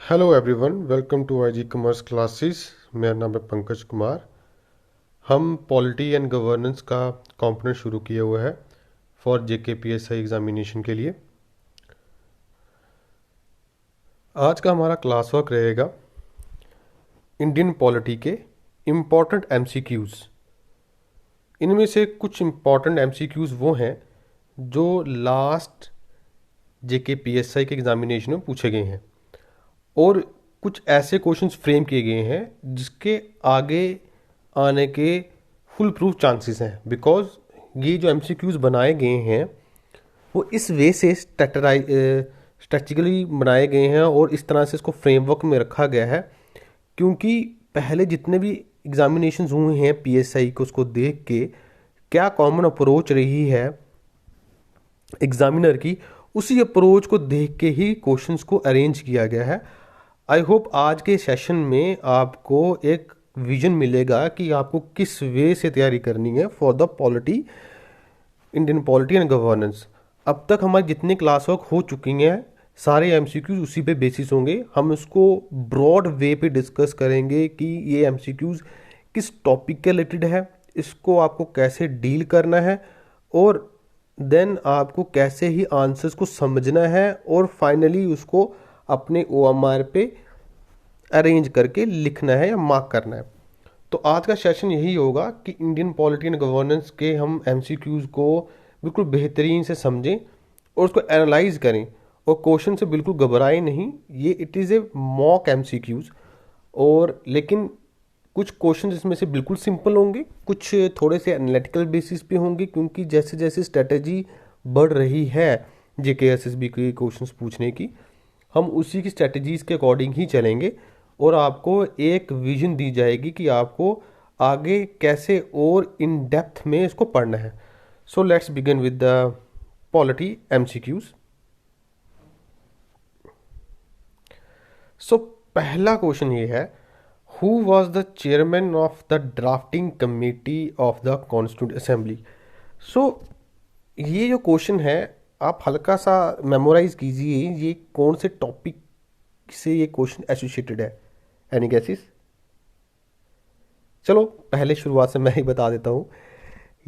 Hello everyone, welcome to IG commerce classes. मेरा नाम है पंकज कुमार। हम पॉलिटी एंड गवर्नेंस का कंपोनेंट शुरू किए हुए हैं फॉर जेकेपीएसआई एग्जामिनेशन के लिए। आज का हमारा क्लास वर्क रहेगा इंडियन पॉलिटी के इम्पॉर्टेंट एमसीक्यूज़। इनमें से कुछ इम्पॉर्टेंट एमसीक्यूज़ वो हैं जो लास्ट जेकेपीएसआई के एग्जामिनेशन में पूछे गए हैं, और कुछ ऐसे क्वेश्चंस फ्रेम किए गए हैं जिसके आगे आने के फुल प्रूफ चांसेस हैं। बिकॉज ये जो एमसीक्यूज बनाए गए हैं वो इस वे से स्ट्रेटजिकली बनाए गए हैं और इस तरह से इसको फ्रेमवर्क में रखा गया है, क्योंकि पहले जितने भी एग्जामिनेशंस हुए हैं पीएसआई को, उसको देख के क्या कॉमन अप्रोच रही है एग्जामिनर की, उसी अप्रोच को देख के ही क्वेश्चंस को अरेंज किया गया है। आई होप आज के सेशन में आपको एक विजन मिलेगा कि आपको किस वे से तैयारी करनी है for the polity, Indian polity and governance. अब तक हमारे जितने क्लास वर्क हो चुकी हैं सारे एमसीक्यूज उसी पे बेसिस होंगे। हम इसको ब्रॉड वे पे डिस्कस करेंगे कि ये एमसीक्यूज किस टॉपिक के रिलेटेड है, इसको आपको कैसे डील करना है, और देन आपको कैसे ही आंसर्स को समझना है और फाइनली उसको अपने ओएमआर पे अरेंज करके लिखना है या मार्क करना है। तो आज का सेशन यही होगा कि इंडियन पॉलिटी एंड गवर्नेंस के हम एमसीक्यूज़ को बिल्कुल बेहतरीन से समझें और उसको एनालाइज करें, और क्वेश्चन से बिल्कुल घबराएं नहीं। ये it is a mock MCQs, और लेकिन कुछ क्वेश्चन इसमें से बिल्कुल सिंपल होंगे, कुछ थोड़े से एनालिटिकल बेसिस पे होंगे, क्योंकि जैसे जैसे स्ट्रेटजी बढ़ रही है जेकेएसएसबी के क्वेश्चंस पूछने की, हम उसी की स्ट्रेटजीज़ के अकॉर्डिंग ही चलेंगे और आपको एक विजन दी जाएगी कि आपको आगे कैसे और इन डेप्थ में इसको पढ़ना है। So let's begin with the polity MCQs. So पहला क्वेश्चन ये है, who was the chairman of the drafting committee of the constituent assembly. So ये जो क्वेश्चन है आप हल्का सा मेमोराइज कीजिए, ये कौन से टॉपिक से ये क्वेश्चन एसोसिएटेड है। Any guesses? चलो पहले शुरुआत से मैं ही बता देता हूँ।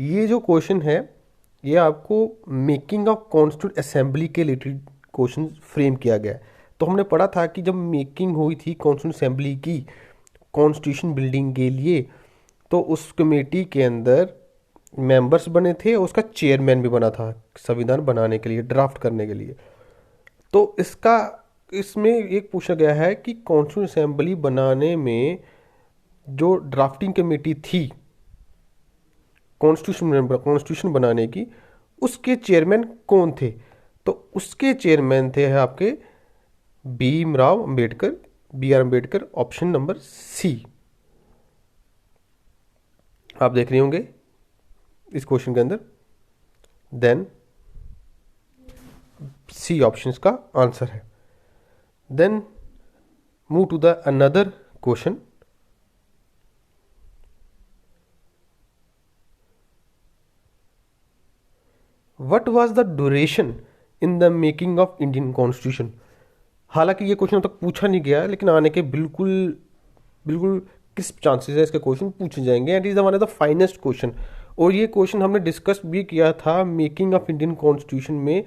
ये जो क्वेश्चन है ये आपको मेकिंग ऑफ कॉन्स्टिट्यूंट असेंबली के रिलेटेड क्वेश्चन फ्रेम किया गया है। तो हमने पढ़ा था कि जब मेकिंग हुई थी कॉन्स्टिट्यूंट असेंबली की कॉन्स्टिट्यूशन बिल्डिंग के लिए, तो उस कमेटी के अंदर मेंबर्स बने थे और उसका चेयरमैन भी बना था संविधान बनाने के लिए, ड्राफ्ट करने के लिए। तो इसमें एक पूछा गया है कि कॉन्स्टिट्यूशन असेंबली बनाने में जो ड्राफ्टिंग कमेटी थी कॉन्स्टिट्यूशन बनाने की, उसके चेयरमैन कौन थे। तो उसके चेयरमैन थे आपके Bhimrao Ambedkar, B R Ambedkar, option number C. आप देख रहे होंगे इस क्वेश्चन के अंदर, देन सी ऑप्शन का आंसर है। Then move to the another question. What was the duration in the making of Indian constitution. हालांकि ये क्वेश्चन तक पूछा नहीं गया, लेकिन आने के बिल्कुल बिल्कुल किस चांसेस है इसके क्वेश्चन पूछे जाएंगे, and is the one of the finest question. और ये क्वेश्चन हमने डिस्कस भी किया था मेकिंग ऑफ इंडियन कॉन्स्टिट्यूशन में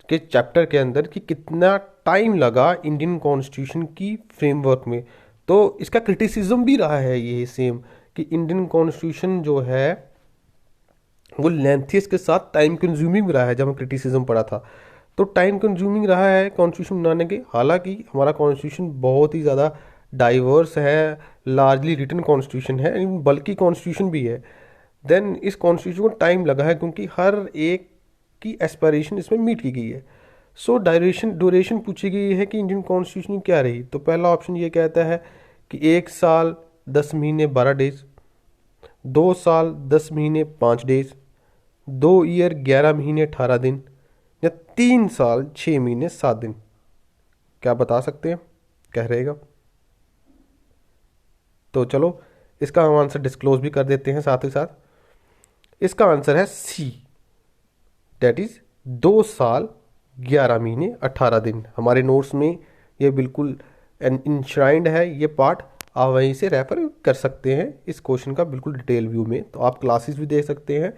के चैप्टर के अंदर कि कितना टाइम लगा इंडियन कॉन्स्टिट्यूशन की फ्रेमवर्क में। तो इसका क्रिटिसिज्म भी रहा है ये सेम, कि इंडियन कॉन्स्टिट्यूशन जो है वो लेंथियस के साथ टाइम कंज्यूमिंग रहा है। जब हम क्रिटिसिज्म पढ़ा था तो टाइम कंज्यूमिंग रहा है कॉन्स्टिट्यूशन बनाने के। हालांकि हमारा कॉन्स्टिट्यूशन बहुत ही ज़्यादा डाइवर्स है, लार्जली रिटन कॉन्स्टिट्यूशन है, बल्कि कॉन्स्टिट्यूशन भी है। देन इस कॉन्स्टिट्यूशन को टाइम लगा है क्योंकि हर एक की एस्पायरेशन इसमें मीट की गई है। सो ड्यूरेशन पूछी गई है कि इंडियन कॉन्स्टिट्यूशन क्या रही। तो पहला ऑप्शन ये कहता है कि 1 साल 10 महीने 12 डेज, 2 साल 10 महीने 5 डेज, 2 ईयर 11 महीने 18 दिन, या 3 साल 6 महीने 7 दिन। क्या बता सकते हैं, क्या रहेगा? तो चलो इसका हम आंसर डिस्क्लोज भी कर देते हैं साथ ही साथ। इसका आंसर है सी, डेट इज 2 साल 11 महीने 18 दिन। हमारे नोट्स में ये बिल्कुल इंश्राइंड है ये पार्ट, आप वहीं से रेफर कर सकते हैं इस क्वेश्चन का बिल्कुल डिटेल व्यू में। तो आप क्लासेस भी देख सकते हैं,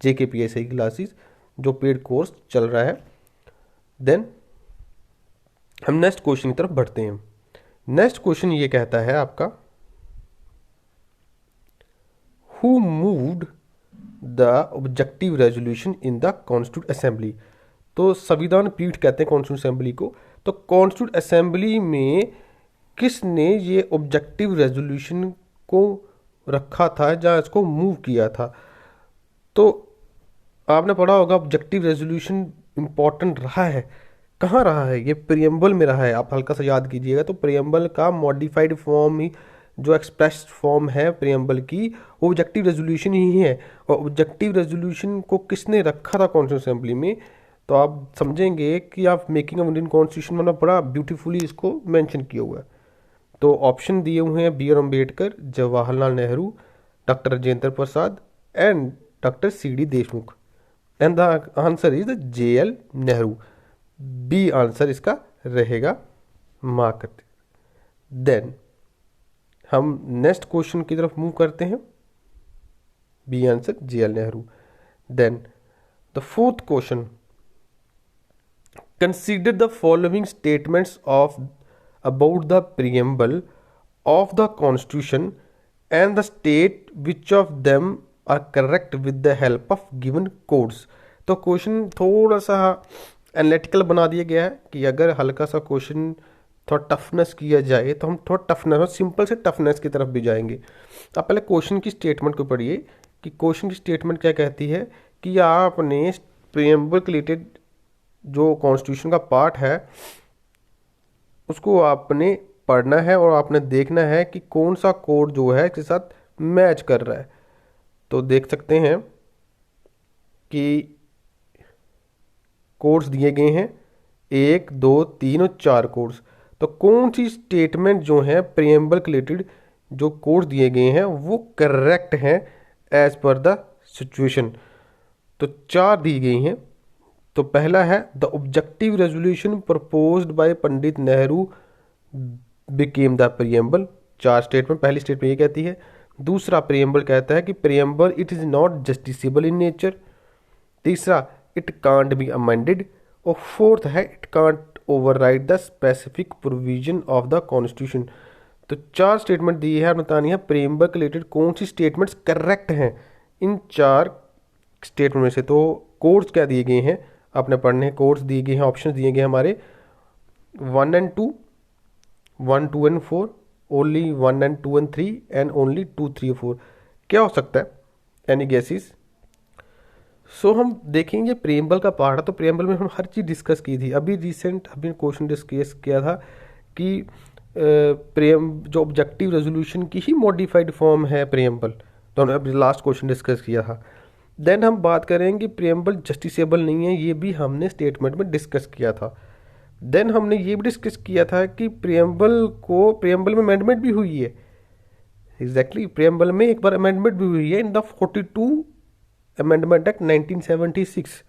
JKPSI की क्लासेस जो पेड कोर्स चल रहा है। देन हम नेक्स्ट क्वेश्चन की तरफ बढ़ते हैं। नेक्स्ट क्वेश्चन ये कहता है आपका, who moved the objective resolution in the constitute assembly. तो संविधान पीठ कहते हैं कॉन्स्टिट्यूट असेंबली को। तो कॉन्स्टिट्यूट असेंबली में किसने ये ऑब्जेक्टिव रेजोल्यूशन को रखा था या इसको मूव किया था। तो आपने पढ़ा होगा ऑब्जेक्टिव रेजोल्यूशन इंपॉर्टेंट रहा है, कहाँ रहा है, ये प्रियम्बल में रहा है। आप हल्का सा याद कीजिएगा। तो प्रियम्बल का मॉडिफाइड फॉर्म ही जो एक्सप्रेस फॉर्म है प्रियम्बल की, वो ऑब्जेक्टिव रेजोल्यूशन ही है। और ऑब्जेक्टिव रेजोल्यूशन को किसने रखा था कॉन्स्टिट्यूशन असेंबली में, तो आप समझेंगे कि आप मेकिंग ऑफ इंडियन कॉन्स्टिट्यूशन में बड़ा ब्यूटीफुली इसको मेंशन किया हुआ है। तो ऑप्शन दिए हुए हैं B R Ambedkar, Jawaharlal Nehru, doctor Rajendra Prasad and doctor CD Deshmukh. And the answer is JL Nehru. B answer इसका रहेगा, मार्क करते। देन हम नेक्स्ट क्वेश्चन की तरफ मूव करते हैं। B answer JL Nehru. Then the fourth question, consider the following statements of about the preamble of the constitution and the state which of them are correct with the help of given codes। तो question थोड़ा सा analytical बना दिया गया है कि अगर हल्का सा क्वेश्चन थोड़ा टफनेस किया जाए तो हम थोड़ा टफनेस, सिंपल से टफनेस की तरफ भी जाएंगे। आप पहले क्वेश्चन की स्टेटमेंट को पढ़िए कि क्वेश्चन की स्टेटमेंट क्या कहती है कि आपने प्रीएम्बल के रिलेटेड जो कॉन्स्टिट्यूशन का पार्ट है उसको आपने पढ़ना है और आपने देखना है कि कौन सा कोड जो है इसके साथ मैच कर रहा है। तो देख सकते हैं कि कोड्स दिए गए हैं 1, 2, 3 और 4 कोड्स। तो कौन सी स्टेटमेंट जो है प्रीएम्बल के रिलेटेड जो कोड्स दिए गए हैं वो करेक्ट हैं एज पर द सिचुएशन। तो 4 दी गई हैं। तो पहला है the objective resolution proposed by Pandit Nehru became the preamble. 4 statement, पहली स्टेटमेंट ये कहती है। दूसरा प्रीएम्बल कहता है कि preamble it is not justiciable in nature. तीसरा इट कांट बी अमेंडेड। और फोर्थ है it can't override the specific provision of the constitution. तो 4 स्टेटमेंट दी है, बतानी है प्रीएम्बल के रिलेटेड कौन सी स्टेटमेंट्स करेक्ट हैं इन 4 स्टेटमेंट में से। तो कोड्स क्या दिए गए हैं आपने पढ़ने, कोड्स दिए गए हैं, ऑप्शन दिए गए हैं हमारे 1 and 2, 1, 2 and 4, only 1 and 2 and 3 and only 2, 3 और 4। क्या हो सकता है, एनी गेसेस। सो हम देखेंगे प्रीएम्बल का पार्ट है। तो प्रीएम्बल में हम हर चीज़ डिस्कस की थी। अभी रिसेंट अभी क्वेश्चन डिस्कस किया था कि जो ऑब्जेक्टिव रेजोल्यूशन की ही मॉडिफाइड फॉर्म है प्रीएम्बल। तो हमने अभी लास्ट क्वेश्चन डिस्कस किया था। देन हम बात करेंगे प्रीएम्बल जस्टिसेबल नहीं है, ये भी हमने स्टेटमेंट में डिस्कस किया था। देन हमने ये भी डिस्कस किया था कि प्रीएम्बल में अमेंडमेंट भी हुई है। एग्जैक्टली प्रीएम्बल में एक बार अमेंडमेंट भी हुई है in the 42 amendment act 1976।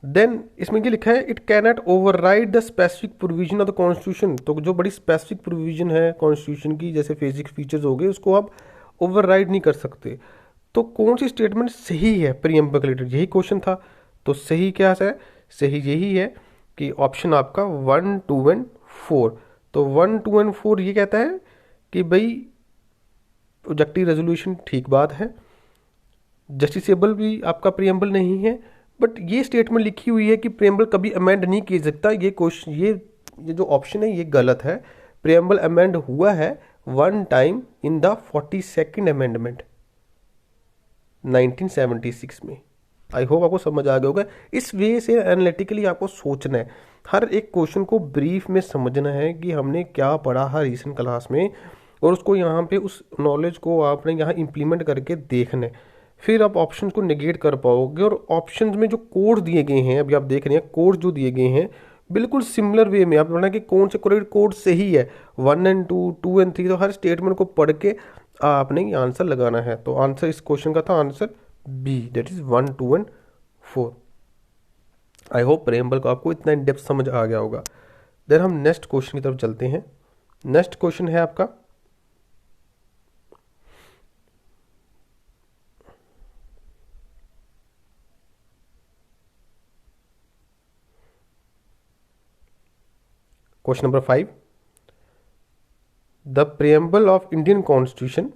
Then इसमें ये लिखा है it can not override the specific provision of the constitution. तो जो बड़ी स्पेसिफिक प्रोविजन है कॉन्स्टिट्यूशन की, जैसे फिजिक्स फीचर्स हो गए, उसको आप ओवरराइड नहीं कर सकते। तो कौन सी स्टेटमेंट सही है प्रीएम्बल के रिलेटेड, यही क्वेश्चन था। तो सही क्या है, सही यही है कि ऑप्शन आपका 1, 2 एंड 4। तो 1, 2 एंड 4 ये कहता है कि भाई ऑब्जेक्टिव रेजोल्यूशन ठीक बात है, जस्टिसेबल भी आपका प्रीएम्बल नहीं है, बट ये स्टेटमेंट लिखी हुई है कि प्रीएम्बल कभी अमेंड नहीं किया सकता। ये क्वेश्चन ये जो ऑप्शन है ये गलत है। प्रीएम्बल अमेंड हुआ है 1 time in the 42nd amendment 1976 में। आई होप आपको समझ आ गया होगा। इस वे से एनालिटिकली आपको सोचना है, हर एक क्वेश्चन को ब्रीफ में समझना है कि हमने क्या पढ़ा है रीसेंट क्लास में, और उसको यहाँ पे उस नॉलेज को आपने यहाँ इम्प्लीमेंट करके देखना है। फिर आप ऑप्शन को नेगेट कर पाओगे। और ऑप्शन में जो कोड दिए गए हैं, अभी आप देख रहे हैं कोड जो दिए गए हैं बिल्कुल सिमिलर वे में। आप पढ़ना कि कौन से कोड सही है, 1 and 2, 2 and 3। तो हर स्टेटमेंट को पढ़ के आपने ये आंसर लगाना है। तो आंसर इस क्वेश्चन का था answer B, that is 1, 2 and 4। I hope preamble को आपको इतना इन डेप्थ समझ आ गया होगा। देन हम नेक्स्ट क्वेश्चन की तरफ चलते हैं। नेक्स्ट क्वेश्चन है आपका, question number 5, the preamble of Indian constitution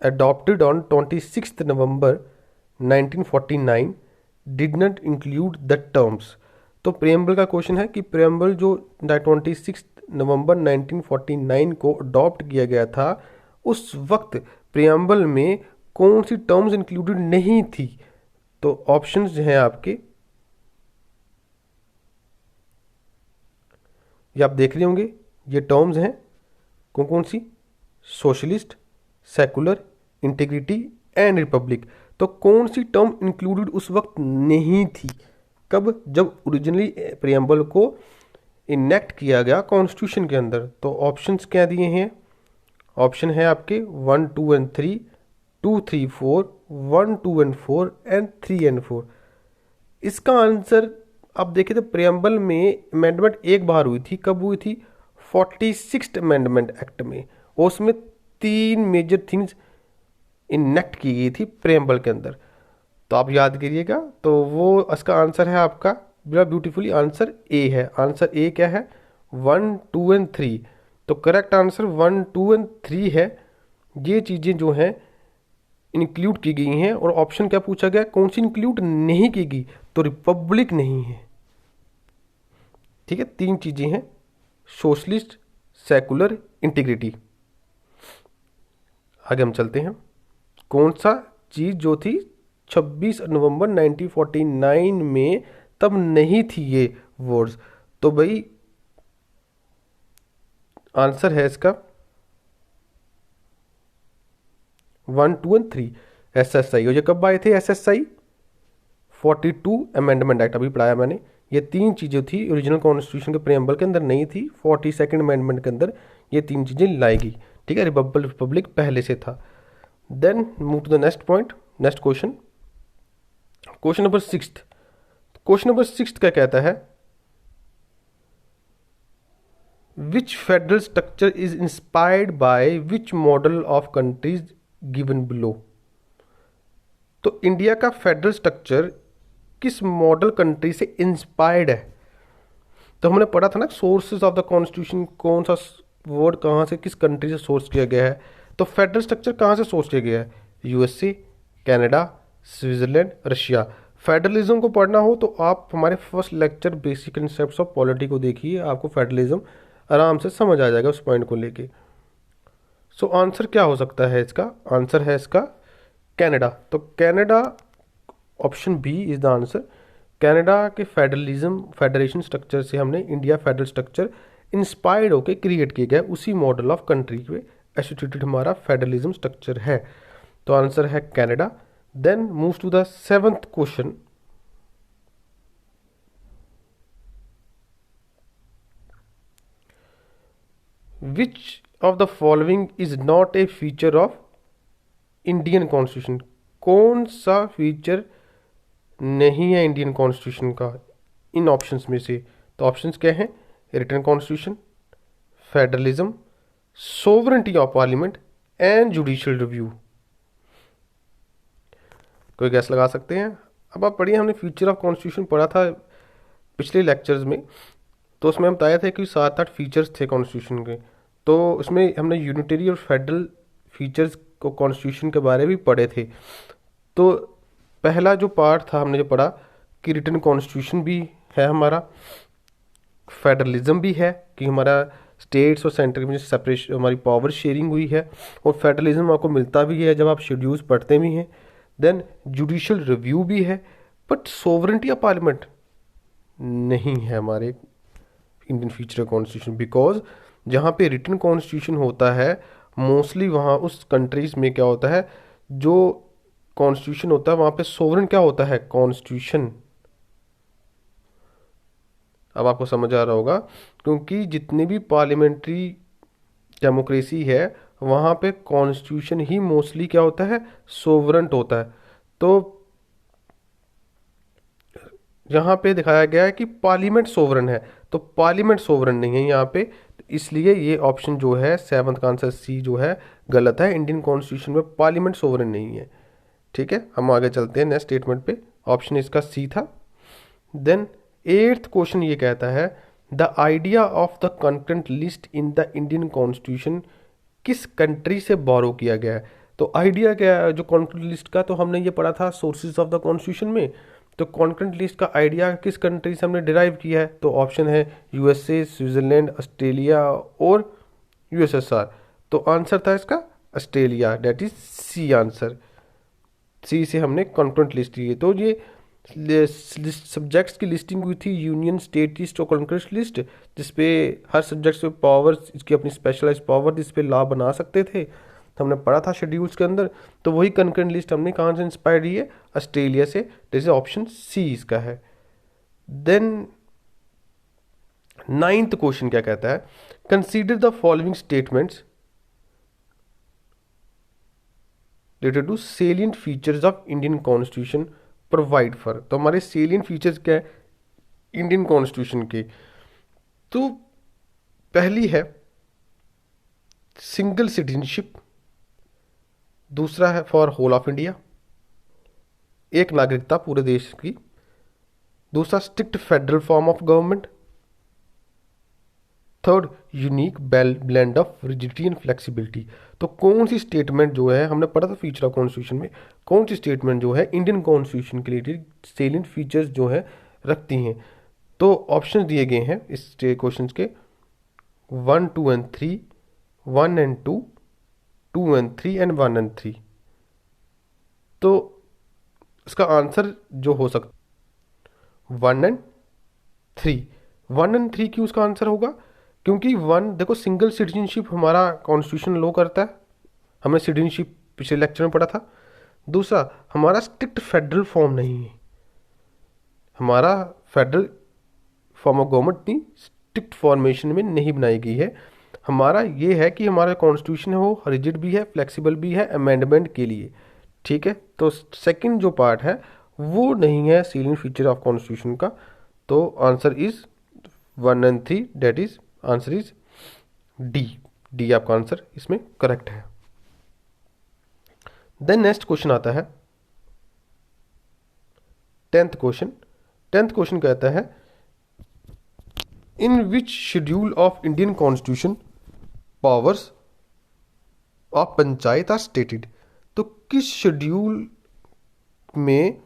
adopted on 26th November 1949 did not include the terms। तो preamble का क्वेश्चन है कि preamble जो 26 नवंबर 1949 को अडॉप्ट किया गया था, उस वक्त preamble में कौन सी टर्म्स इंक्लूडेड नहीं थी। तो ऑप्शंस जो हैं आपके, ये आप देख रहे होंगे, ये टर्म्स हैं कौन कौन सी, socialist, secular, integrity and republic. तो कौन सी टर्म इंक्लूडेड उस वक्त नहीं थी, कब, जब ओरिजिनली प्रियम्बल को इनेक्ट किया गया कॉन्स्टिट्यूशन के अंदर। तो ऑप्शंस क्या दिए हैं, ऑप्शन है आपके 1, 2 एंड 3, 2, 3, 4, 1, 2 एंड 4 एंड 3 एंड 4। इसका आंसर आप देखें तो प्रियम्बल में अमेंडमेंट एक बार हुई थी, कब हुई थी, 46th अमेंडमेंट एक्ट में, और उसमें 3 मेजर थिंग्स इनेक्ट की गई थी प्रेम्बल के अंदर। तो आप याद करिएगा, तो वो इसका आंसर है आपका बड़ा ब्यूटीफुली, आंसर ए है। आंसर ए क्या है, 1, 2 एंड 3। तो करेक्ट आंसर 1, 2 एंड 3 है। ये चीज़ें जो हैं इंक्लूड की गई हैं, और ऑप्शन क्या पूछा गया, कौन सी इंक्लूड नहीं की गई, तो रिपब्लिक नहीं है। ठीक है, 3 चीज़ें हैं, सोशलिस्ट, सेकुलर, इंटीग्रिटी। आगे हम चलते हैं, कौन सा चीज़ जो थी 26 नवंबर 1949 में तब नहीं थी ये वर्ड्स। तो भाई आंसर है इसका 1, 2 एंड 3, SSI। और ये कब आए थे SSI, 42 अमेंडमेंट एक्ट, अभी पढ़ाया मैंने। ये 3 चीज़ें थी ओरिजिनल कॉन्स्टिट्यूशन के प्रियम्बल के अंदर नहीं थी, 42nd अमेंडमेंट के अंदर ये 3 चीज़ें लाएगी। ठीक है, रिपब्लिक पहले से था। Then move to the next point, next question, question number 6। Question number 6 क्या कहता है, which federal structure is inspired by which model of countries given below. तो इंडिया का फेडरल स्ट्रक्चर किस मॉडल कंट्री से इंस्पायर्ड है। तो हमने पढ़ा था ना सोर्सेज ऑफ द कॉन्स्टिट्यूशन, कौन सा वर्ड कहाँ से किस कंट्री से सोर्स किया गया है। तो फेडरल स्ट्रक्चर कहाँ से सोर्स किया गया है, USA, Canada, Switzerland, Russia. Federalism को पढ़ना हो तो आप हमारे first lecture basic concepts of polity को देखिए, आपको फेडरलिज्म आराम से समझ आ जाएगा उस पॉइंट को लेके। सो आंसर क्या हो सकता है इसका, आंसर है इसका कनाडा। तो Canada, option B is the answer. Canada के फेडरेशन स्ट्रक्चर से हमने इंडिया फेडरल स्ट्रक्चर इंस्पायर्ड होकर क्रिएट किया गया, उसी मॉडल ऑफ कंट्री पे एसोसिएटेड हमारा फेडरलिज्म स्ट्रक्चर है। तो आंसर है Canada. Then move to the 7th question, which of the following is not a feature of Indian constitution. कौन सा फीचर नहीं है इंडियन कॉन्स्टिट्यूशन का इन ऑप्शंस में से। तो ऑप्शंस क्या हैं, written constitution, federalism, sovereignty of parliament and judicial review. कोई गैस लगा सकते हैं। अब आप पढ़िए, हमने फीचर ऑफ कॉन्स्टिट्यूशन पढ़ा था पिछले लेक्चर्स में, तो उसमें हम बताया था कि 7-8 फीचर्स थे कॉन्स्टिट्यूशन के। तो उसमें हमने यूनिटरी और फेडरल फीचर्स को कॉन्स्टिट्यूशन के बारे में भी पढ़े थे। तो पहला जो पार्ट था हमने जो पढ़ा कि रिटन कॉन्स्टिट्यूशन भी है हमारा, फेडरलिज्म भी है कि हमारा स्टेट्स और सेंटर में सेपरेशन, हमारी पावर शेयरिंग हुई है, और फेडरलिज्म आपको मिलता भी है जब आप शेड्यूल्स पढ़ते भी हैं। देन जुडिशियल रिव्यू भी है, बट सोवरेंटी ऑफ पार्लियामेंट नहीं है हमारे इंडियन फीचर कॉन्स्टिट्यूशन, बिकॉज जहाँ पे रिटन कॉन्स्टिट्यूशन होता है मोस्टली वहाँ उस कंट्रीज में क्या होता है, जो कॉन्स्टिट्यूशन होता है वहाँ पे सोवरेन क्या होता है, कॉन्स्टिट्यूशन। अब आपको समझ आ रहा होगा, क्योंकि जितनी भी पार्लियामेंट्री डेमोक्रेसी है वहाँ पे कॉन्स्टिट्यूशन ही मोस्टली क्या होता है, सोवरेंट होता है। तो यहाँ पे दिखाया गया है कि पार्लियामेंट सोवरेन है, तो पार्लियामेंट सोवरेन नहीं है यहाँ पे, इसलिए ये ऑप्शन जो है सेवंथ का आंसर सी जो है गलत है। इंडियन कॉन्स्टिट्यूशन में पार्लियामेंट सोवरेन नहीं है। ठीक है, हम आगे चलते हैं नेक्स्ट स्टेटमेंट पे। ऑप्शन इसका सी था। देन एट्थ क्वेश्चन ये कहता है the idea of the content list in the Indian constitution किस कंट्री से बोरो किया गया है। तो आइडिया क्या है जो कंटेंट लिस्ट का, तो हमने ये पढ़ा था सोर्सेज ऑफ द कॉन्स्टिट्यूशन में। तो कंटेंट लिस्ट का आइडिया किस कंट्री से हमने डिराइव किया है, तो ऑप्शन है यूएसए, स्विट्जरलैंड, ऑस्ट्रेलिया और यूएसएसआर। तो आंसर था इसका Australia, that is C answer. C से हमने कंटेंट लिस्ट ली। तो ये सब्जेक्ट्स की लिस्टिंग हुई थी यूनियन, स्टेट लिस्ट और कंकरेंट लिस्ट, जिसपे हर सब्जेक्ट पे पावर्स, इसकी अपनी स्पेशलाइज्ड पावर, जिसपे लॉ बना सकते थे। तो हमने पढ़ा था शेड्यूल्स के अंदर। तो वही कंकरेंट लिस्ट हमने कहाँ से इंस्पायर ली है, ऑस्ट्रेलिया से। जैसे ऑप्शन सी इसका है। देन नाइन्थ क्वेश्चन क्या कहता है, consider the following statements related to salient features of Indian constitution provide for. तो हमारे सेलिएंट फीचर्स क्या है इंडियन कॉन्स्टिट्यूशन के, तो पहली है सिंगल सिटीजनशिप, दूसरा है फॉर होल ऑफ इंडिया, एक नागरिकता पूरे देश की, दूसरा strict federal form of government, third unique blend of rigidity and flexibility. तो कौन सी स्टेटमेंट जो है, हमने पढ़ा था फीचर ऑफ कॉन्स्टिट्यूशन में, कौन सी स्टेटमेंट जो है इंडियन कॉन्स्टिट्यूशन के रिलेटेड सेलिएंट फीचर्स जो है रखती हैं। तो ऑप्शन दिए गए हैं इस क्वेश्चन के 1, 2 and 3, 1 and 2, 2 and 3 and 1 and 3। तो इसका आंसर जो हो सकता 1 एंड 3। 1 एंड 3 क्यों उसका आंसर होगा, क्योंकि 1 देखो सिंगल सिटीजनशिप हमारा कॉन्स्टिट्यूशन लो करता है, हमने सिटीजनशिप पिछले लेक्चर में पढ़ा था। दूसरा हमारा स्ट्रिक्ट फेडरल फॉर्म नहीं है, हमारा फेडरल फॉर्म ऑफ गवर्नमेंट इतनी स्ट्रिक्ट फॉर्मेशन में नहीं बनाई गई है। हमारा ये है कि हमारा कॉन्स्टिट्यूशन है वो रिजिड भी है, फ्लेक्सिबल भी है अमेंडमेंट के लिए। ठीक है, तो सेकंड जो पार्ट है वो नहीं है सेलिएंट फीचर ऑफ कॉन्स्टिट्यूशन का। तो answer is 1 and 3, that is answer is D. D आपका आंसर इसमें करेक्ट है। देन नेक्स्ट क्वेश्चन आता है 10th क्वेश्चन। 10th क्वेश्चन कहता है in which schedule of Indian constitution powers of panchayat are stated. तो किस शेड्यूल में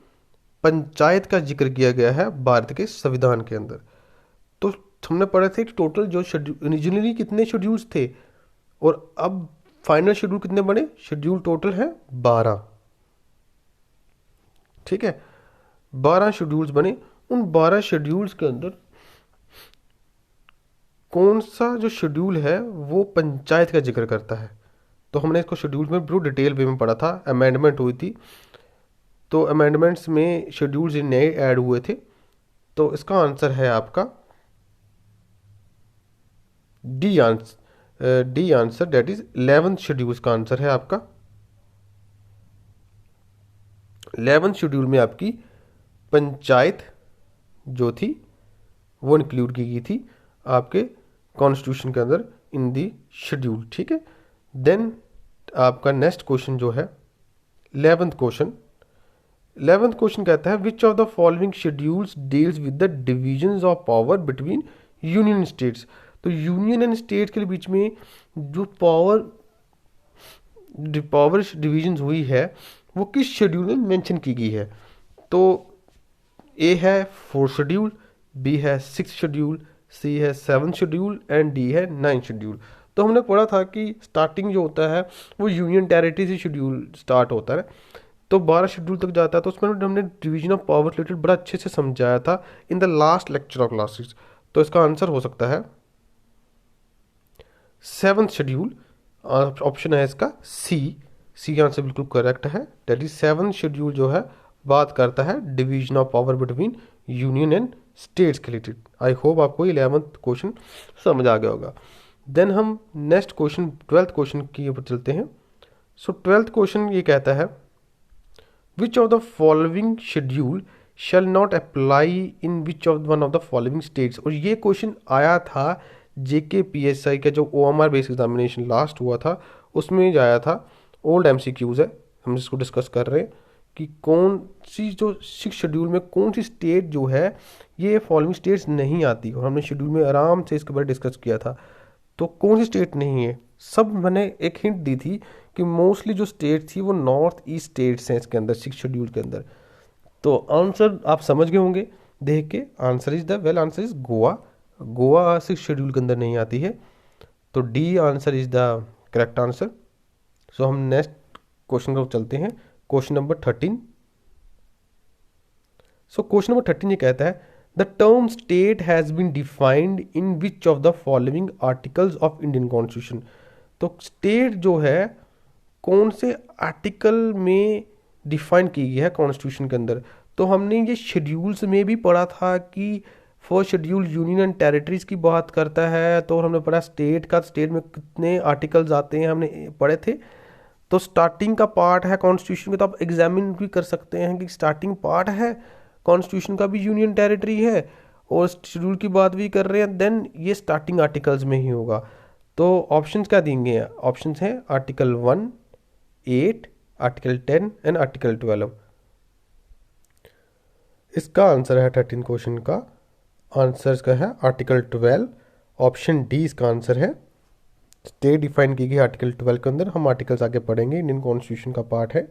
पंचायत का जिक्र किया गया है भारत के संविधान के अंदर। तो हमने पढ़े थे कि टोटल जो शेड्यूल ओरिजिनली कितने शेड्यूल्स थे और अब फाइनल शेड्यूल कितने बने, शेड्यूल टोटल है 12। ठीक है, 12 शेड्यूल्स बने। उन 12 शेड्यूल्स के अंदर कौन सा जो शेड्यूल है वो पंचायत का जिक्र करता है। तो हमने इसको शेड्यूल में पूरी डिटेल वे में पढ़ा था, अमेंडमेंट हुई थी। तो अमेंडमेंट्स में शेड्यूल्स नए ऐड हुए थे। तो इसका आंसर है आपका D answer, that is 11th schedule का आंसर है आपका। 11th शेड्यूल में आपकी पंचायत जो थी वो इंक्लूड की गई थी आपके कॉन्स्टिट्यूशन के अंदर इन दी शेड्यूल। ठीक है, देन आपका नेक्स्ट क्वेश्चन जो है 11th क्वेश्चन। 11th क्वेश्चन कहता है which of the following schedules deals with the divisions of power between union states. तो यूनियन एंड स्टेट के बीच में जो पावर डिवीजन हुई है वो किस शेड्यूल में मेंशन की गई है। तो ए है 4th शेड्यूल, बी है 6th शेड्यूल, सी है 7th शेड्यूल एंड डी है 9th शेड्यूल। तो हमने पढ़ा था कि स्टार्टिंग जो होता है वो यूनियन टेरिटरी से शेड्यूल स्टार्ट होता है, तो 12 शेड्यूल तक जाता है। तो उसमें हमने डिवीजन ऑफ पावर रिलेटेड बड़ा अच्छे से समझाया था in the last lecture of classes. तो इसका आंसर हो सकता है 7th शेड्यूल। ऑप्शन है इसका सी आंसर बिल्कुल करेक्ट है। दैट इज 7th शेड्यूल जो है बात करता है division of power between union and states के रिलेटेड। आई होप आपको 11th क्वेश्चन समझ आ गया होगा। देन हम नेक्स्ट क्वेश्चन 12th क्वेश्चन की ऊपर चलते हैं। सो 12th क्वेश्चन ये कहता है which of the following schedule shall not apply in which of one of the following states. और ये क्वेश्चन आया था JKPSI का जो OMR बेस्ड एग्जामिनेशन लास्ट हुआ था उसमें जाया था। ओल्ड MCQs है, हम इसको डिस्कस कर रहे हैं कि कौन सी जो 6 शेड्यूल में कौन सी स्टेट जो है ये फॉलोइंग स्टेट्स नहीं आती, और हमने शेड्यूल में आराम से इसके बारे डिस्कस किया था। तो कौन सी स्टेट नहीं है, सब मैंने एक हिंट दी थी कि मोस्टली जो स्टेट थी वो नॉर्थ ईस्ट स्टेट्स हैं इसके अंदर 6 शेड्यूल के अंदर। तो आंसर आप समझ गए होंगे देख के, answer is the well answer is Goa. Goa 6 schedule के अंदर नहीं आती है, तो D answer is the correct answer. So हम नेक्स्ट क्वेश्चन को चलते हैं, question number 13। So question number 13 ये कहता है the term state has been defined in which of the following articles of Indian constitution. तो स्टेट जो है कौन से आर्टिकल में डिफाइन की गई है कॉन्स्टिट्यूशन के अंदर। तो हमने ये शेड्यूल्स में भी पढ़ा था कि first schedule union and territories की बात करता है, तो हमने पढ़ा स्टेट का, स्टेट में कितने आर्टिकल्स आते हैं हमने पढ़े थे। तो स्टार्टिंग का पार्ट है कॉन्स्टिट्यूशन का, तो आप एग्जामिन भी कर सकते हैं कि स्टार्टिंग पार्ट है कॉन्स्टिट्यूशन का भी यूनियन टेरिटरी है, और शेड्यूल की बात भी कर रहे हैं, देन ये स्टार्टिंग आर्टिकल्स में ही होगा। तो ऑप्शंस क्या देंगे, ऑप्शंस हैं आर्टिकल 1, 8, आर्टिकल 10 एंड आर्टिकल 12। इसका आंसर है 13 क्वेश्चन का आंसर का है आर्टिकल 12, ऑप्शन डी इसका आंसर है। स्टेट डिफाइन की गई आर्टिकल 12 के अंदर। हम आर्टिकल्स आगे पढ़ेंगे, इंडियन कॉन्स्टिट्यूशन का पार्ट है,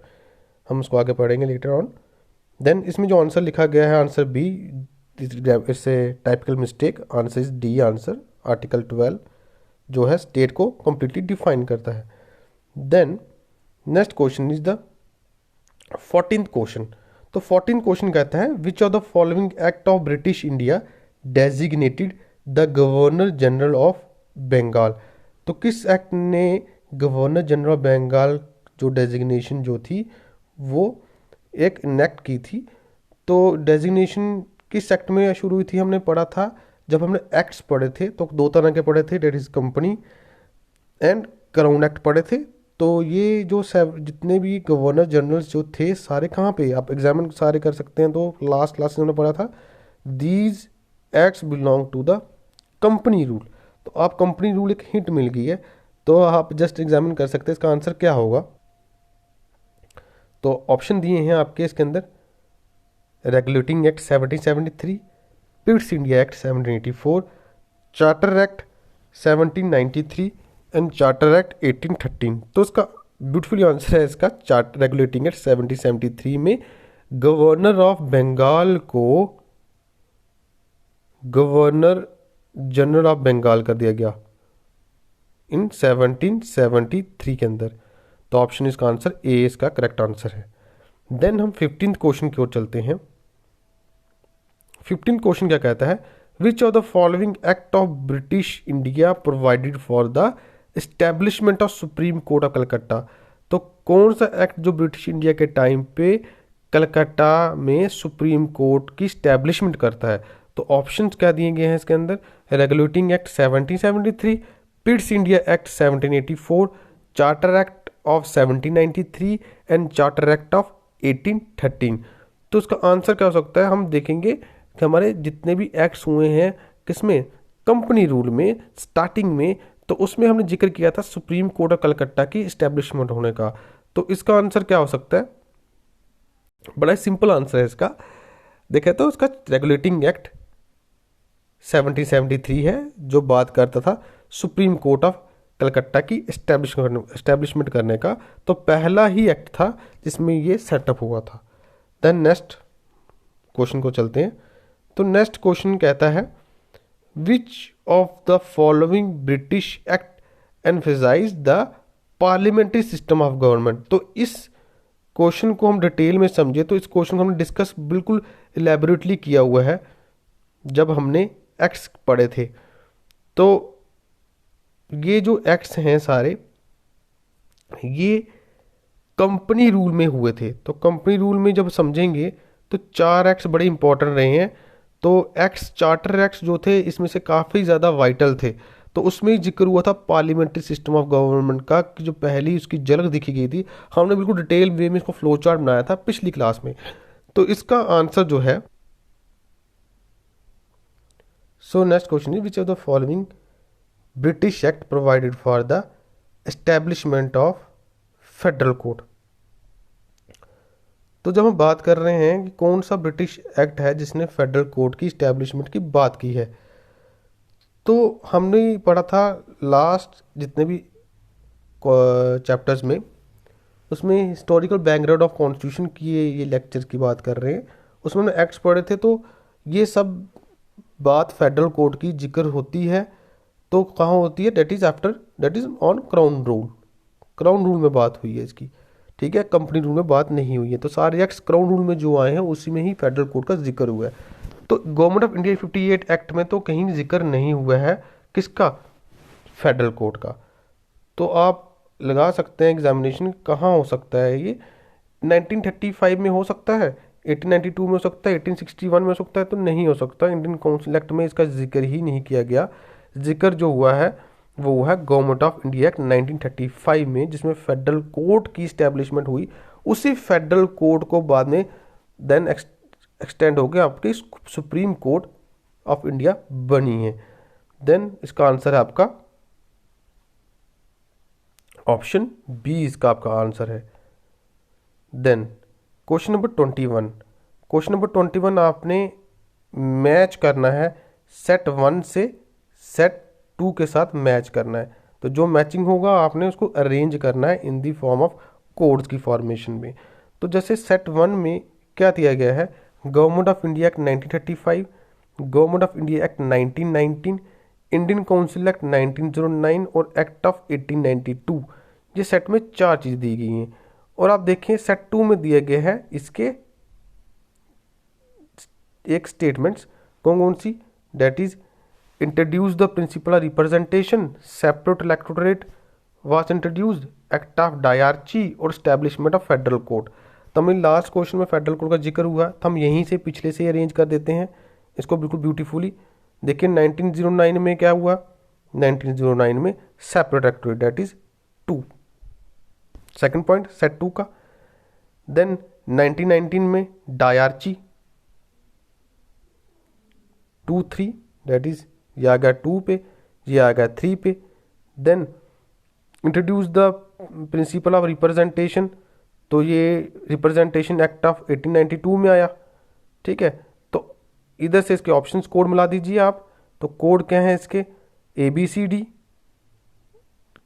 हम उसको आगे पढ़ेंगे लेटर ऑन। देन इसमें जो आंसर लिखा गया है आंसर बी, इससे typical mistake, answer is D answer. Article 12 जो है स्टेट को कंप्लीटली डिफाइन करता है। Then next question is the 14th question. तो 14th क्वेश्चन कहता है which of the following act of British India designated the governor general of Bengal. तो किस एक्ट ने गवर्नर जनरल ऑफ बंगाल जो डेजिग्नेशन जो थी वो एक इनेक्ट की थी। तो डेजिग्नेशन किस एक्ट में शुरू हुई थी हमने पढ़ा था, जब हमने एक्ट्स पढ़े थे तो 2 तरह के पढ़े थे, that is company and crown act पढ़े थे। तो ये जो जितने भी गवर्नर जनरल्स जो थे सारे कहाँ पे, आप एग्जामिन सारे कर सकते हैं, तो लास्ट क्लास में हमने पढ़ा था these acts belong to the company rule. तो आप कंपनी रूल एक हिंट मिल गई है, तो आप जस्ट एग्जामिन कर सकते हैं इसका आंसर क्या होगा। तो ऑप्शन दिए हैं आपके इसके अंदर, regulating act 1773, Pitt's India act 1784, charter act 1793 and charter act 1813। तो इसका ब्यूटीफुल आंसर है इसका रेगुलेटिंग एक्ट 1773 में गवर्नर ऑफ बंगाल को गवर्नर जनरल ऑफ बंगाल कर दिया गया इन 1773 के अंदर। तो ऑप्शन इसका आंसर ए इसका करेक्ट आंसर है। देन हम 15th क्वेश्चन की ओर चलते हैं। 15th क्वेश्चन क्या कहता है which of the following act of British India provided for the establishment of supreme court of Calcutta. तो कौन सा एक्ट जो ब्रिटिश इंडिया के टाइम पे कलकत्ता में सुप्रीम कोर्ट की स्टैब्लिशमेंट करता है। तो ऑप्शंस क्या दिए गए हैं इसके अंदर, regulating act 1773, Pitt's India act 1784, charter act of 1793 and charter act of 1813। तो इसका आंसर क्या हो सकता है, हम देखेंगे कि हमारे जितने भी एक्ट्स हुए हैं किसमें, कंपनी रूल में स्टार्टिंग में, तो उसमें हमने जिक्र किया था सुप्रीम कोर्ट ऑफ कलकत्ता की इस्टेब्लिशमेंट होने का। तो इसका आंसर क्या हो सकता है, बड़ा सिंपल आंसर है इसका। देखें तो इसका रेगुलेटिंग एक्ट 1773 है जो बात करता था सुप्रीम कोर्ट ऑफ कलकत्ता की इस्टेब्लिशमेंट करने का, तो पहला ही एक्ट था जिसमें ये सेटअप हुआ था। देन नेक्स्ट क्वेश्चन को चलते हैं। तो नेक्स्ट क्वेश्चन कहता है which of the following British act emphasize the parliamentary system of government. तो इस क्वेश्चन को हम डिटेल में समझे तो इस क्वेश्चन को हमने डिस्कस बिल्कुल इलेबोरेटली किया हुआ है जब हमने एक्ट्स पढ़े थे। तो ये जो एक्ट्स हैं सारे ये कंपनी रूल में हुए थे। तो कंपनी रूल में जब समझेंगे तो 4 एक्ट्स बड़े इंपॉर्टेंट रहे हैं। तो एक्ट्स, चार्टर एक्ट्स जो थे इसमें से काफ़ी ज़्यादा वाइटल थे। तो उसमें जिक्र हुआ था पार्लियामेंट्री सिस्टम ऑफ गवर्नमेंट का, कि जो पहली उसकी झलक दिखी गई थी। हमने बिल्कुल डिटेल वे में इसको फ्लो चार्ट बनाया था पिछली क्लास में। तो इसका आंसर जो है, so next question is which of the following British act provided for the establishment of federal court. तो जब हम बात कर रहे हैं कि कौन सा ब्रिटिश एक्ट है जिसने फेडरल कोर्ट की इस्टेब्लिशमेंट की बात की है, तो हमने पढ़ा था लास्ट जितने भी चैप्टर्स में, उसमें हिस्टोरिकल बैकग्राउंड ऑफ कॉन्स्टिट्यूशन की ये लेक्चर की बात कर रहे हैं, उसमें हमने एक्ट्स पढ़े थे। तो ये सब बात फेडरल कोर्ट की जिक्र होती है तो कहाँ होती है, that is on crown rule. Crown rule में बात हुई है इसकी, ठीक है, कंपनी रूल में बात नहीं हुई है। तो सारे एक्ट्स क्राउन रूल में जो आए हैं उसी में ही फेडरल कोर्ट का जिक्र हुआ है। तो गवर्नमेंट ऑफ इंडिया 58 एक्ट में तो कहीं जिक्र नहीं हुआ है किसका, फेडरल कोर्ट का। तो आप लगा सकते हैं एग्जामिनेशन कहाँ हो सकता है ये, 1935 में हो सकता है, 1892 में हो सकता है, 1861 में हो सकता है, तो नहीं हो सकता। इंडियन काउंसिल एक्ट में इसका जिक्र ही नहीं किया गया। जिक्र जो हुआ है वो है गवर्नमेंट ऑफ इंडिया एक्ट 1935 में, जिसमें फेडरल कोर्ट की इस्टेब्लिशमेंट हुई। उसी फेडरल कोर्ट को बाद में देन एक्सटेंड हो गया आपकी सुप्रीम कोर्ट ऑफ इंडिया बनी है। देन इसका आंसर है आपका ऑप्शन बी, इसका आपका आंसर है। Then question number 21, question number 21 आपने मैच करना है सेट 1 से सेट 2 के साथ मैच करना है। तो जो मैचिंग होगा आपने उसको अरेंज करना है इन दी फॉर्म ऑफ कोड्स की फॉर्मेशन में। तो जैसे सेट 1 में क्या दिया गया है, government of India act 1935, government of India act 1919, Indian council act 1909 और एक्ट ऑफ 1892। ये सेट में 4 चीज़ दी गई हैं। और आप देखें सेट 2 में दिए गए हैं इसके एक स्टेटमेंट्स, कौन कौन सी, that is introduce the principle of representation, separate electorate was introduced, act of dyarchy और स्टैब्लिशमेंट ऑफ फेडरल कोर्ट। तो हमें लास्ट क्वेश्चन में फेडरल कोर्ट का जिक्र हुआ, तो हम यहीं से पिछले से अरेंज कर देते हैं इसको बिल्कुल ब्यूटीफुली। देखिए 1909 में क्या हुआ, 1909 में separate electorate, that is 2, second point set 2 का। देन 1919 में डायरची 2, 3, दैट इज ये आ गया 2 पे, ये आ गया 3 पे। Then introduce the principle of representation, तो ये रिप्रेजेंटेशन एक्ट ऑफ 1892 में आया, ठीक है। तो इधर से इसके ऑप्शंस कोड मिला दीजिए आप। तो कोड क्या है इसके, ABCD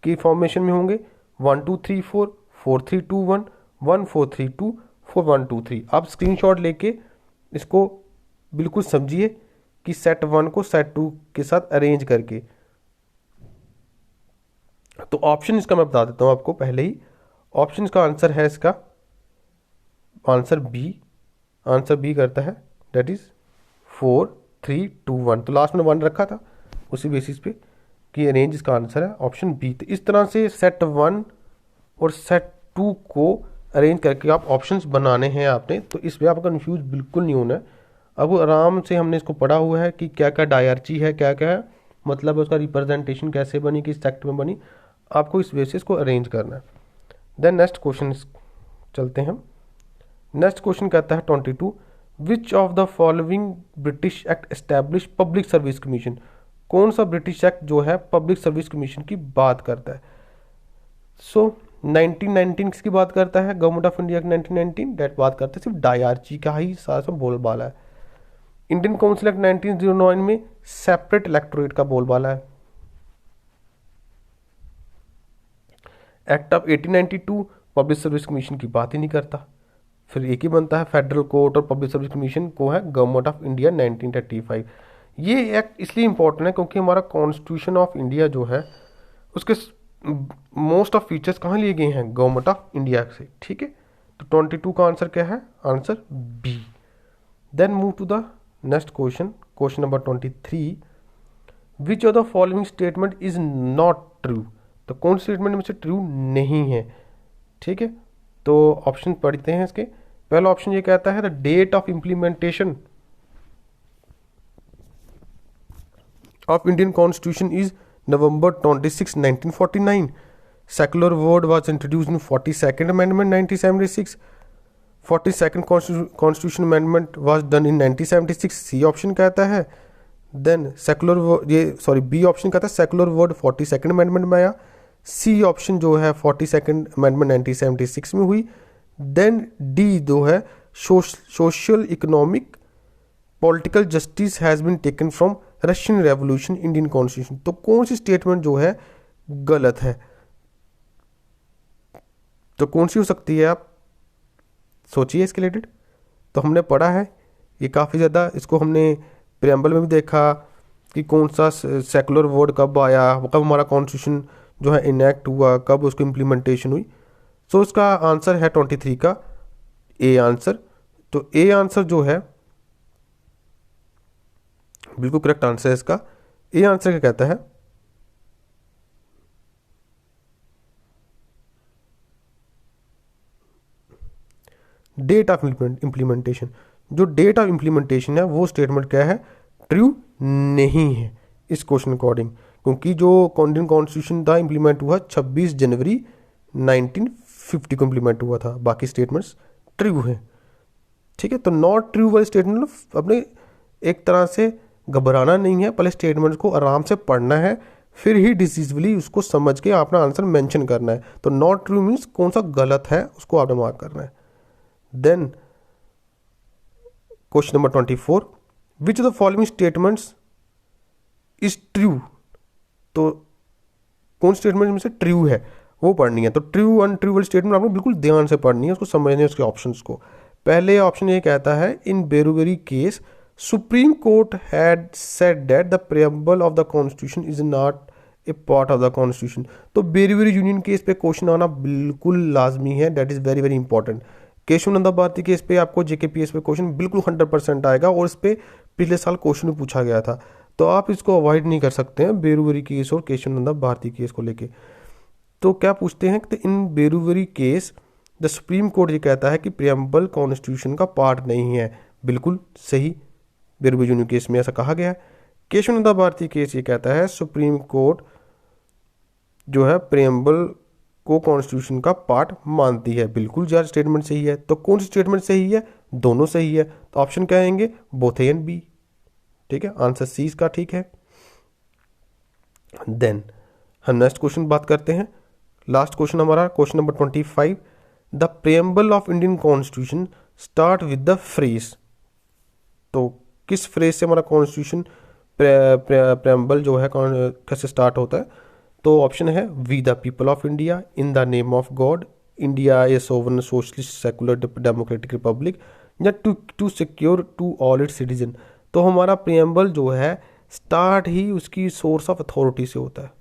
की फॉर्मेशन में होंगे, 1 2 3 4, 4 3 2 1, 1 4 3 2, 4 1 2 3। आप स्क्रीनशॉट लेके इसको बिल्कुल समझिए कि सेट 1 को सेट 2 के साथ अरेंज करके। तो ऑप्शन इसका मैं बता देता हूं आपको पहले ही। ऑप्शन का आंसर है इसका आंसर बी, आंसर बी करता है दैट इज 4 3 2 1। तो लास्ट में 1 रखा था उसी बेसिस पे कि अरेंज, इसका आंसर है ऑप्शन बी। तो इस तरह से सेट 1 और सेट 2 को अरेंज करके आप ऑप्शंस बनाने हैं आपने। तो इसमें आपका कंफ्यूज बिल्कुल नहीं होना है। अब आराम से हमने इसको पढ़ा हुआ है कि क्या क्या डायरची है, क्या क्या है, मतलब उसका रिप्रेजेंटेशन कैसे बनी, किस सेक्ट में बनी, आपको इस बेसिस को अरेंज करना है। देन नेक्स्ट क्वेश्चन चलते हैं हम। नेक्स्ट क्वेश्चन कहता है 22, विच of the following British act establish public service commission. कौन सा ब्रिटिश एक्ट जो है पब्लिक सर्विस कमीशन की बात करता है। सो 1919 किसकी बात करता है, गवर्नमेंट ऑफ इंडिया 1919, डेट बात करता है सिर्फ डायरची का ही साथ में बोलबाला है। इंडियन काउंसिल एक्ट 1909 में सेपरेट इलेक्टोरेट का बोलबाला है। Act of 1892 public service commission की बात ही नहीं करता। फिर एक ही बनता है फेडरल कोर्ट और पब्लिक सर्विस कमीशन को है गवर्नमेंट ऑफ इंडिया 1935। ये एक्ट इसलिए इंपॉर्टेंट है क्योंकि हमारा कॉन्स्टिट्यूशन ऑफ इंडिया जो है उसके मोस्ट ऑफ फीचर्स कहाँ लिए गए हैं, गवर्नमेंट ऑफ इंडिया से, ठीक है। तो 22 का आंसर क्या है, answer B. Then move to the next question, question number 23, which of the following statement is not true. तो कौन स्टेटमेंट में से ट्रू नहीं है, ठीक है। तो ऑप्शन पढ़ते हैं इसके। पहला ऑप्शन ये कहता है the date of implementation of Indian constitution is November 26, 1949. Secular word was introduced in 42nd Amendment 1976. 42nd Constitution Amendment was done in 1976. C option कहता है देन सेकुलर, ये सॉरी बी ऑप्शन का था सेकुलर वर्ड 42nd अमेंडमेंट में आया। C option जो है 42nd amendment 1976 में हुई। देन डी जो है social economic political justice has been taken from Russian revolution Indian constitution. तो कौन सी स्टेटमेंट जो है गलत है, तो कौन सी हो सकती है, आप सोचिए इसके रिलेटेड। तो हमने पढ़ा है ये काफ़ी ज़्यादा, इसको हमने प्रेम्बल में भी देखा कि कौन सा सेकुलर वर्ड कब आया, कब हमारा कॉन्स्टिट्यूशन जो है इनेक्ट हुआ, कब उसकी इम्प्लीमेंटेशन हुई। सो इसका आंसर है 23 का ए आंसर। तो ए आंसर जो है बिल्कुल करेक्ट आंसर है इसका। ए आंसर क्या कहता है, डेट ऑफ इम्प्लीमेंटेशन। जो डेट ऑफ इम्प्लीमेंटेशन है वो स्टेटमेंट क्या है, ट्रू नहीं है इस क्वेश्चन अकॉर्डिंग, क्योंकि जो इंडियन कॉन्स्टिट्यूशन था इम्प्लीमेंट हुआ 26 जनवरी 1950 को इम्प्लीमेंट हुआ था, बाकी स्टेटमेंट्स ट्रू हैं। ठीक है, तो नॉट ट्रू वाले स्टेटमेंट अपने एक तरह से घबराना नहीं है, पहले स्टेटमेंट्स को आराम से पढ़ना है, फिर ही डिसिजली उसको समझ के अपना आंसर मेंशन करना है। तो नॉट ट्रू मीन्स कौन सा गलत है उसको आपने मार्क करना है। Then question number 24, which of the following statements is true. तो कौन स्टेटमेंट में से ट्रू है वो पढ़नी है। तो ट्रू अनट्रू वाली स्टेटमेंट आपको बिल्कुल ध्यान से पढ़नी है, उसको समझने है उसके ऑप्शंस को। पहले ऑप्शन ये कहता है, in Berubari case supreme court had said that the preamble of the constitution is not a part of the constitution. तो बेरुवेरी यूनियन केस पे क्वेश्चन आना बिल्कुल लाजमी है, that is very very important. Kesavananda Bharati case पे आपको जेकेपीएस पे क्वेश्चन बिल्कुल 100% आएगा, और इस पे पिछले साल क्वेश्चन भी पूछा गया था, तो आप इसको अवॉइड नहीं कर सकते हैं बेरुवेरी केस और केशवानंदा भारती केस को लेके। तो क्या पूछते हैं कि इन Berubari case the supreme court ये कहता है कि प्रियम्बल कॉन्स्टिट्यूशन का पार्ट नहीं है, बिल्कुल सही, बेरुवेरी यूनियन केस में ऐसा कहा गया है। केशवानंदा भारती केस ये कहता है सुप्रीम कोर्ट जो है प्रियम्बल को कॉन्स्टिट्यूशन का पार्ट मानती है, बिल्कुल यार स्टेटमेंट सही है। तो कौन सी स्टेटमेंट सही है, दोनों सही है, तो ऑप्शन क्या आएंगे, बोथ ए एंड बी। ठीक है, आंसर सी इसका ठीक है। देन हम नेक्स्ट क्वेश्चन बात करते हैं, लास्ट क्वेश्चन हमारा question number 25, the preamble of Indian constitution start with the phrase. तो किस फ्रेज से हमारा कॉन्स्टिट्यूशन प्रेम्बल जो है कैसे स्टार्ट होता है। तो ऑप्शन है, we the people of India, in the name of God, India a sovereign socialist secular democratic republic, या to secure to all its citizen. तो हमारा प्रेम्बल जो है स्टार्ट ही उसकी सोर्स ऑफ अथॉरिटी से होता है,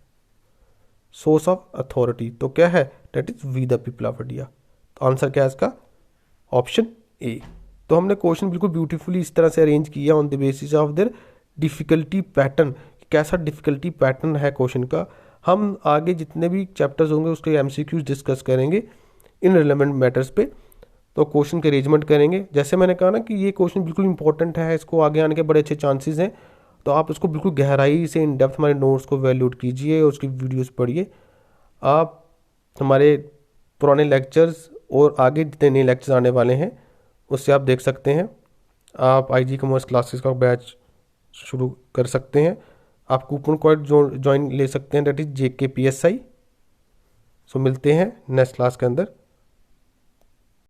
सोर्स ऑफ अथॉरिटी। तो क्या है, that is we the people of India. तो आंसर क्या है इसका, ऑप्शन ए। तो हमने क्वेश्चन बिल्कुल ब्यूटीफुली इस तरह से अरेंज किया on the basis of their difficulty pattern, कैसा डिफिकल्टी पैटर्न है क्वेश्चन का। हम आगे जितने भी चैप्टर्स होंगे उसके एमसीक्यूज डिस्कस करेंगे इन रिलेवेंट मैटर्स पे, तो क्वेश्चन के अरेंजमेंट करेंगे। जैसे मैंने कहा ना कि ये क्वेश्चन बिल्कुल इंपॉर्टेंट है, इसको आगे आने के बड़े अच्छे चांसेस हैं, तो आप उसको बिल्कुल गहराई से इन डेप्थ हमारे नोट्स को वैल्यूट कीजिए और उसकी वीडियोस पढ़िए। आप हमारे पुराने लेक्चर्स और आगे जितने नए लेक्चर्स आने वाले हैं उससे आप देख सकते हैं। आप आईजी कॉमर्स क्लासेस का बैच शुरू कर सकते हैं, आप कूपन कोड ज्वाइन ले सकते हैं, दैट इज JKPSI। सो मिलते हैं नेक्स्ट क्लास के अंदर।